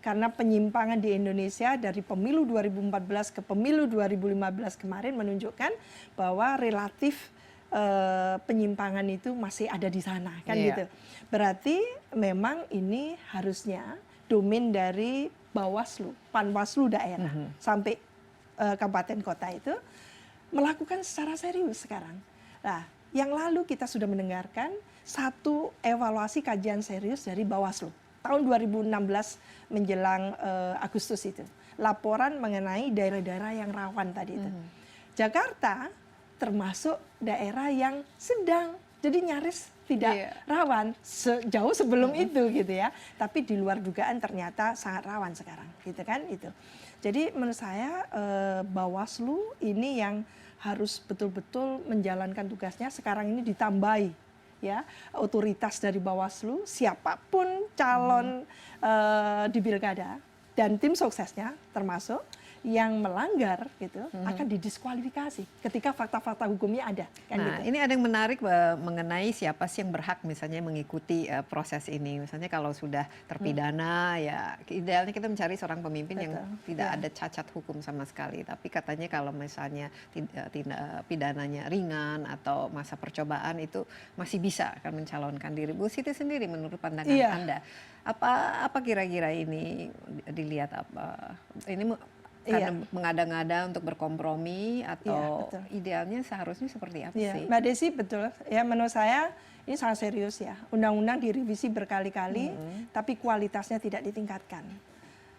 Karena penyimpangan di Indonesia dari pemilu 2014 ke pemilu 2015 kemarin menunjukkan bahwa relatif penyimpangan itu masih ada di sana, kan gitu. Berarti memang ini harusnya domain dari Bawaslu, Panwaslu daerah sampai kabupaten kota itu melakukan secara serius sekarang. Nah, yang lalu kita sudah mendengarkan satu evaluasi kajian serius dari Bawaslu tahun 2016 menjelang Agustus itu. Laporan mengenai daerah-daerah yang rawan tadi itu. Jakarta termasuk daerah yang sedang, jadi nyaris tidak rawan jauh sebelum itu gitu ya. Tapi di luar dugaan ternyata sangat rawan sekarang, gitu kan itu. Jadi menurut saya Bawaslu ini yang harus betul-betul menjalankan tugasnya. Sekarang ini ditambahi ya otoritas dari Bawaslu, siapapun calon di pilkada dan tim suksesnya termasuk yang melanggar gitu akan didiskualifikasi ketika fakta-fakta hukumnya ada. Kan Nah, gitu. ini ada yang menarik mengenai siapa sih yang berhak misalnya mengikuti proses ini. Misalnya kalau sudah terpidana, ya idealnya kita mencari seorang pemimpin yang tidak ada cacat hukum sama sekali. Tapi katanya kalau misalnya pidananya ringan atau masa percobaan itu masih bisa kan mencalonkan diri. Bu Siti sendiri menurut pandangan Anda, apa kira-kira ini dilihat apa? Ini karena mengada-ngada untuk berkompromi atau idealnya seharusnya seperti apa sih? Mbak Desi betul ya, menurut saya ini sangat serius ya. Undang-undang direvisi berkali-kali tapi kualitasnya tidak ditingkatkan.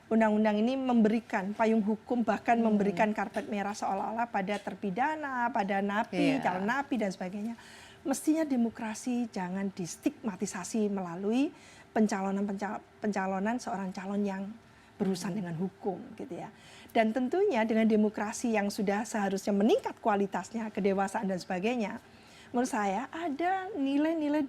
Undang-undang ini memberikan payung hukum, bahkan memberikan karpet merah seolah-olah pada terpidana, pada napi, calon napi dan sebagainya. Mestinya demokrasi jangan distigmatisasi melalui pencalonan seorang calon yang berurusan dengan hukum gitu ya. Dan tentunya dengan demokrasi yang sudah seharusnya meningkat kualitasnya, kedewasaan dan sebagainya, menurut saya ada nilai-nilai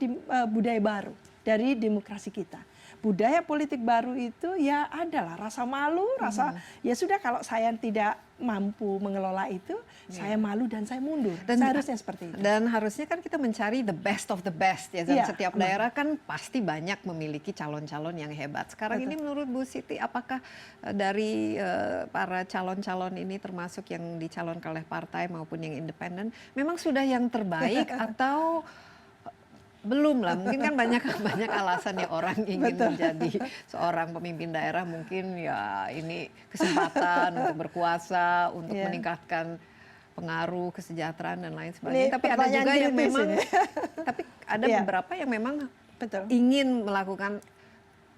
budaya baru dari demokrasi kita. Budaya politik baru itu ya adalah rasa malu, rasa ya sudah kalau saya tidak mampu mengelola itu, saya malu dan saya mundur. Dan seharusnya seperti itu. Dan harusnya kan kita mencari the best of the best ya. Dan setiap daerah kan pasti banyak memiliki calon-calon yang hebat. Sekarang ini menurut Bu Siti, apakah dari para calon-calon ini termasuk yang dicalonkan oleh partai maupun yang independen memang sudah yang terbaik atau belum lah, mungkin kan banyak alasan ya orang ingin menjadi seorang pemimpin daerah, mungkin ya ini kesempatan untuk berkuasa, untuk meningkatkan pengaruh, kesejahteraan dan lain sebagainya. Tapi ada juga yang memang, tapi ada beberapa yang memang ingin melakukan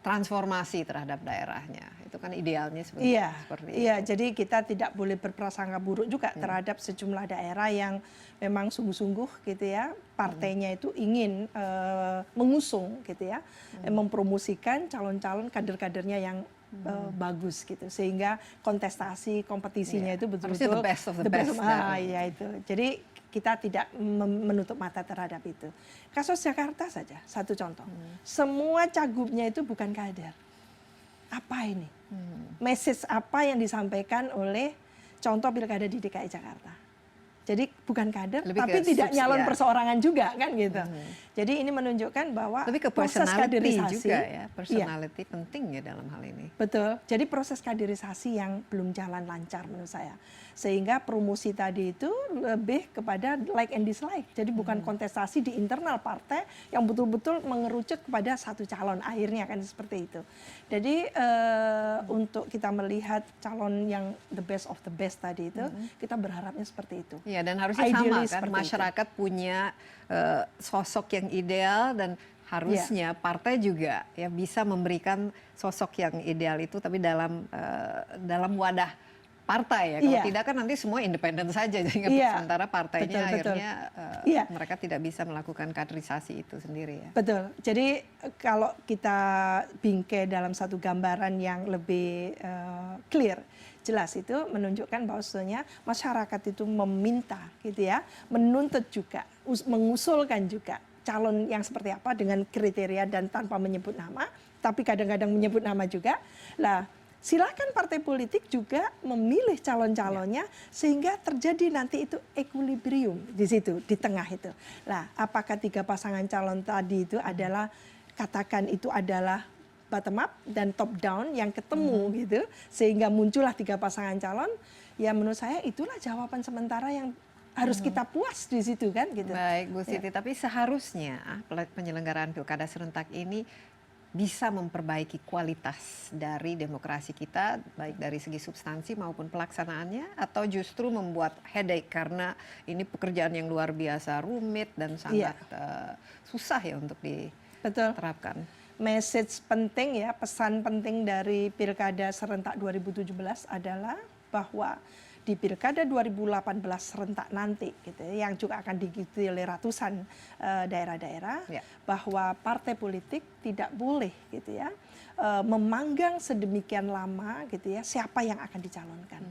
transformasi terhadap daerahnya. Itu kan idealnya seperti itu. Iya, jadi kita tidak boleh berprasangka buruk juga terhadap sejumlah daerah yang memang sungguh-sungguh gitu ya, partainya itu ingin mengusung gitu ya, mempromosikan calon-calon kader-kadernya yang bagus gitu, sehingga kontestasi kompetisinya itu betul-betul the best of the best. Iya itu. Jadi kita tidak menutup mata terhadap itu. Kasus Jakarta saja, satu contoh. Semua cagupnya itu bukan kader. Apa ini? Message apa yang disampaikan oleh contoh pilkada di DKI Jakarta? Jadi bukan kader, tapi tidak nyalon perseorangan juga kan gitu. Jadi ini menunjukkan bahwa lebih ke proses kaderisasi juga ya, personality penting ya dalam hal ini. Betul. Jadi proses kaderisasi yang belum jalan lancar menurut saya. Sehingga promosi tadi itu lebih kepada like and dislike. Jadi bukan kontestasi di internal partai yang betul-betul mengerucut kepada satu calon, akhirnya kan seperti itu. Jadi untuk kita melihat calon yang the best of the best tadi itu, kita berharapnya seperti itu. Iya, dan harusnya sama kan, masyarakat punya sosok yang ideal dan harusnya partai juga ya bisa memberikan sosok yang ideal itu, tapi dalam wadah partai ya. Kalau tidak kan nanti semua independen saja, jadi sementara partainya akhirnya mereka tidak bisa melakukan kaderisasi itu sendiri ya. Betul. Jadi kalau kita bingkai dalam satu gambaran yang lebih clear, jelas itu menunjukkan bahwasanya masyarakat itu meminta gitu ya, menuntut juga, mengusulkan juga calon yang seperti apa dengan kriteria dan tanpa menyebut nama, tapi kadang-kadang menyebut nama juga. Lah, silakan partai politik juga memilih calon-calonnya sehingga terjadi nanti itu equilibrium di situ, di tengah itu. Lah, apakah 3 pasangan calon tadi itu adalah, katakan itu adalah bottom up dan top down yang ketemu gitu, sehingga muncullah 3 pasangan calon, ya menurut saya itulah jawaban sementara yang harus kita puas di situ kan gitu. Baik Bu Siti, tapi seharusnya penyelenggaraan pilkada serentak ini bisa memperbaiki kualitas dari demokrasi kita, baik dari segi substansi maupun pelaksanaannya, atau justru membuat headache karena ini pekerjaan yang luar biasa rumit dan sangat susah ya untuk diterapkan. Message penting ya, pesan penting dari Pilkada Serentak 2017 adalah bahwa di Pilkada 2018 serentak nanti gitu ya, yang juga akan diikuti oleh ratusan daerah-daerah, bahwa partai politik tidak boleh gitu ya memanggang sedemikian lama gitu ya siapa yang akan dicalonkan.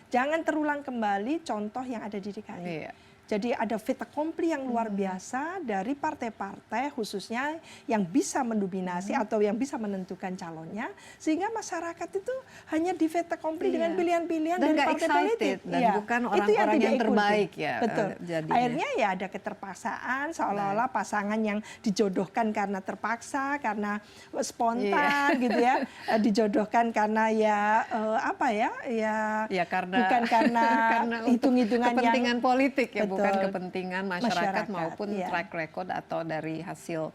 Jangan terulang kembali contoh yang ada di DKI. Jadi ada fait accompli yang luar biasa dari partai-partai khususnya yang bisa mendominasi atau yang bisa menentukan calonnya, sehingga masyarakat itu hanya di fait accompli dengan pilihan-pilihan dari partai politik. Dan bukan orang-orang yang terbaik ya. Betul. Akhirnya ya ada keterpaksaan seolah-olah pasangan yang dijodohkan karena terpaksa, karena spontan gitu ya, dijodohkan karena ya apa ya, bukan karena hitung-hitungan kepentingan politik ya, betul, bukan kepentingan masyarakat maupun track record atau dari hasil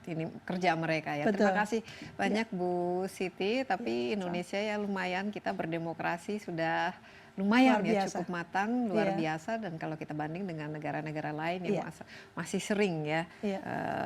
ini kerja mereka ya. Betul. Terima kasih banyak Bu Siti, tapi Indonesia ya lumayan, kita berdemokrasi sudah lumayan ya, cukup matang, luar biasa, dan kalau kita banding dengan negara-negara lain yang masih sering ya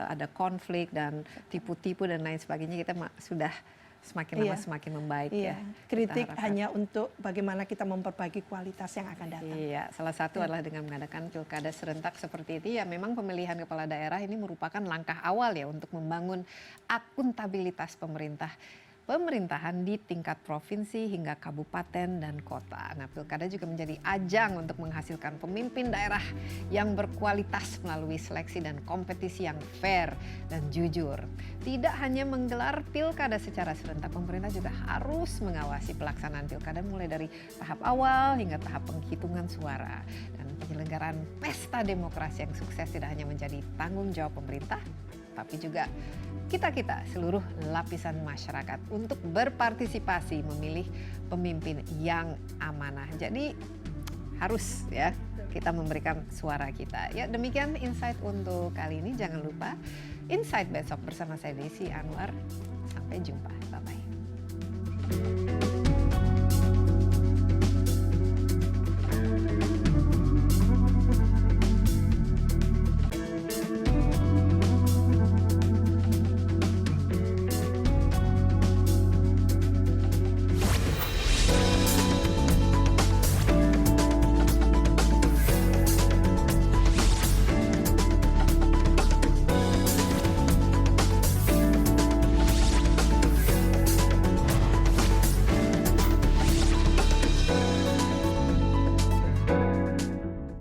ada konflik dan tipu-tipu dan lain sebagainya, kita sudah semakin lama semakin membaik ya. Kritik hanya untuk bagaimana kita memperbaiki kualitas yang akan datang. Iya, salah satu adalah dengan mengadakan pilkada serentak seperti itu ya. Memang pemilihan kepala daerah ini merupakan langkah awal ya untuk membangun akuntabilitas pemerintahan di tingkat provinsi hingga kabupaten dan kota. Nah, pilkada juga menjadi ajang untuk menghasilkan pemimpin daerah yang berkualitas melalui seleksi dan kompetisi yang fair dan jujur. Tidak hanya menggelar pilkada secara serentak, pemerintah juga harus mengawasi pelaksanaan pilkada mulai dari tahap awal hingga tahap penghitungan suara. Dan penyelenggaraan pesta demokrasi yang sukses tidak hanya menjadi tanggung jawab pemerintah, tapi juga kita seluruh lapisan masyarakat untuk berpartisipasi memilih pemimpin yang amanah. Jadi harus ya kita memberikan suara kita. Ya, demikian insight untuk kali ini. Jangan lupa insight besok bersama saya Desi Anwar. Sampai jumpa. Bye bye.